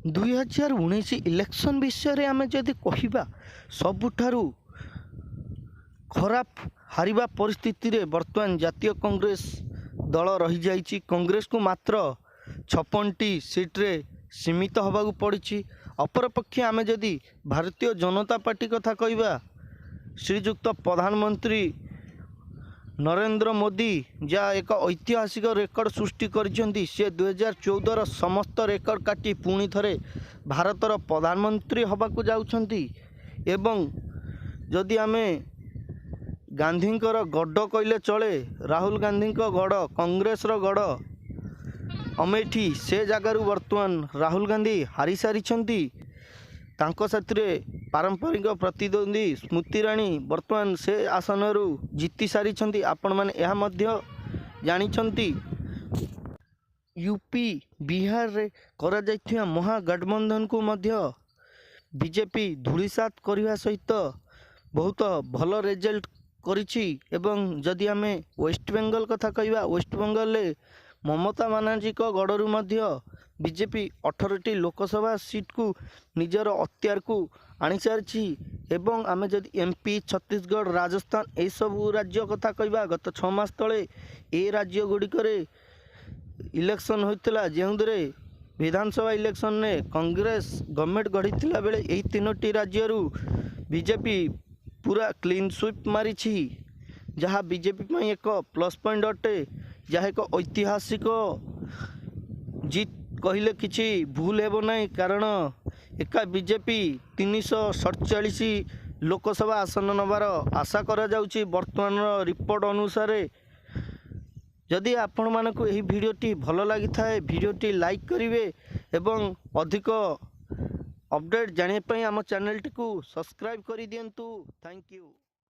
2019 election विषय आम जदि कहिबा सबुठारु खराब हारिबा परिस्थिति रे वर्तमान जातीय कांग्रेस दल रही जाइछि। कांग्रेस को मात्र 56टी सीट रे सीमित होबाकू पड़ी। अपरपक्षे आम जदि भारतीय जनता पार्टी कथा कहिबा श्रीजुक्त प्रधानमंत्री नरेंद्र मोदी जहाँ एक ऐतिहासिक रेकर्ड सृष्टि करिसेंती, से 2014 समस्त रेकर्ड काटी पुणी थरे भारतर प्रधानमंत्री हबाकू जाउछंती। एवं जदि आमे गांधींकर गढ़ कहले चले, राहुल गांधी गढ़ कांग्रेस गढ़ अमेठी, से जगार वर्तमान राहुल गांधी हारी सारी। तांको साथिरे पारंपरिक प्रतिद्वंदी स्मृति राणी वर्तमान से आसनरू जीति सारी। आपण माने यह मध्य जानिछंती यूपी बिहार रे करा जाइथिया महागठबंधन को मध्य बीजेपी धूलिसात करने सहित बहुत भल रिजल्ट करिछि। एवं जदि आमे वेस्ट बेंगल कथा कहिबा, वेस्ट बेंगल रे ममता बानार्जी को गढ़रू मध्य बीजेपी 18टी लोकसभा सीट को निजर अख्तियार को आनी सारी। एवं आमे जदि एमपी, छत्तीसगढ़, राजस्थान यह सब राज्य कथा कहिबा, गत 6 मास तले ए राज्य गुड़िक इलेक्शन होता जो विधानसभा इलेक्शन ने कांग्रेस गवर्नमेंट गढ़ी बेले यही 3टी राज्य बीजेपी पूरा क्लीन स्वीप मारी, जहाँ बीजेपी एक प्लस पॉइंट अटे, जहाँ एक ऐतिहासिक जीत कहले किसी भूल हेब ना। कारण एका बीजेपी 347 लोकसभा आसन नबार आशा करा जाउची वर्तमान रिपोर्ट अनुसार। जदि आपण मानक यही भिडियोटी भल लगी थाए, भिडियोटी लाइक करिवे एवं अधिक अपडेट जानिया पई आम चैनल टी को सब्सक्राइब करि दियंतु। Thank you.